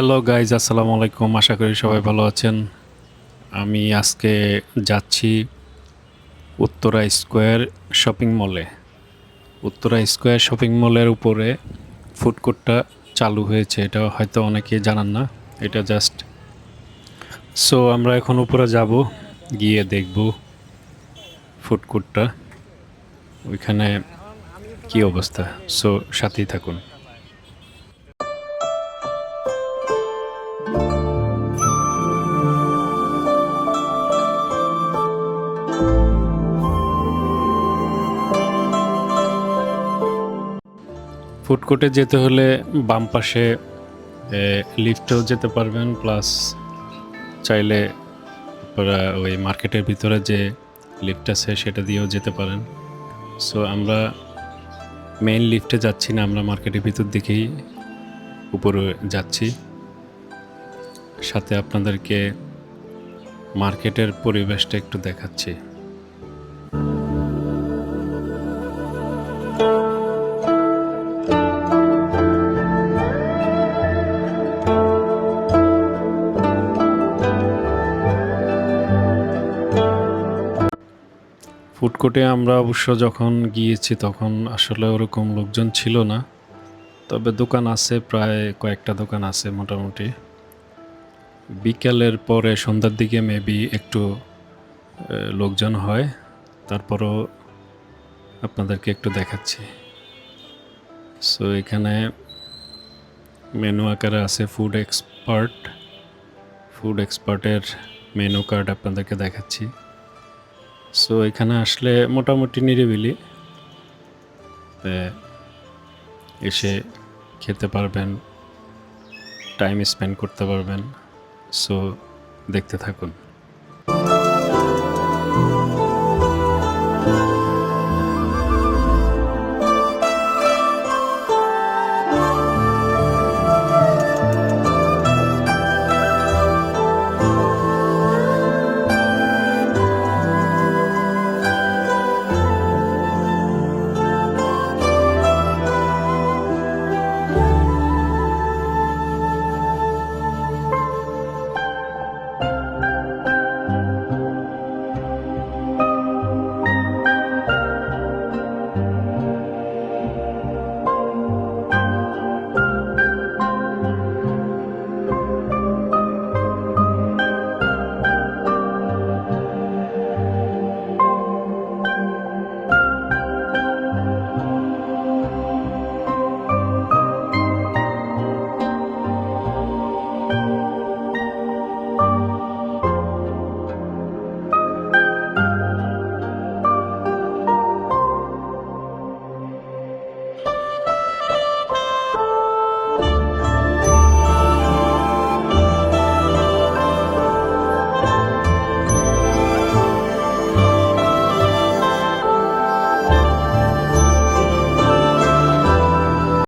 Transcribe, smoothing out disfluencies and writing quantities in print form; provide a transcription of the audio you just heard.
Hello guys, আসসালামু আলাইকুম। আশা করি সবাই ভালো আছেন। আমি আজকে যাচ্ছি উত্তরা স্কোয়ার শপিং মলে। উত্তরা স্কোয়ার শপিং মলের উপরে ফুড কোর্টটা চালু হয়েছে, এটা হয়তো অনেকে জানান না। এটা জাস্ট আমরা এখন উপরে যাব, গিয়ে দেখব ফুড কোর্টটা ওইখানে কি অবস্থা। সাথেই থাকুন। ফুড কোর্টে যেতে হলে বাম পাশে লিফটেও যেতে পারবেন, প্লাস চাইলে আপনারা ওই মার্কেটের ভিতরে যে লিফট আছে সেটা দিয়েও যেতে পারেন। আমরা মেইন লিফটে যাচ্ছি না, আমরা মার্কেটের ভিতর দিকেই উপরে যাচ্ছি। সাথে আপনাদেরকে মার্কেটের পরিবেশটা একটু দেখাচ্ছি। ফুড কোর্টে আমরা অবশ্য যখন গিয়েছি তখন আসলে ওরকম লোকজন ছিল না, তবে দোকান আছে, প্রায় কয়েকটা দোকান আছে মোটামুটি। বিকেলের পরে সন্ধ্যার দিকে মেবি একটু লোকজন হয়, তারপরও আপনাদেরকে একটু দেখাচ্ছি। এখানে মেনু আকারে আছে ফুড এক্সপার্টের মেনু কার্ড আপনাদেরকে দেখাচ্ছি। এখানে আসলে মোটামুটি নিরিবিলি এসে খেতে পারবেন, টাইম স্পেন্ড করতে পারবেন। দেখতে থাকুন।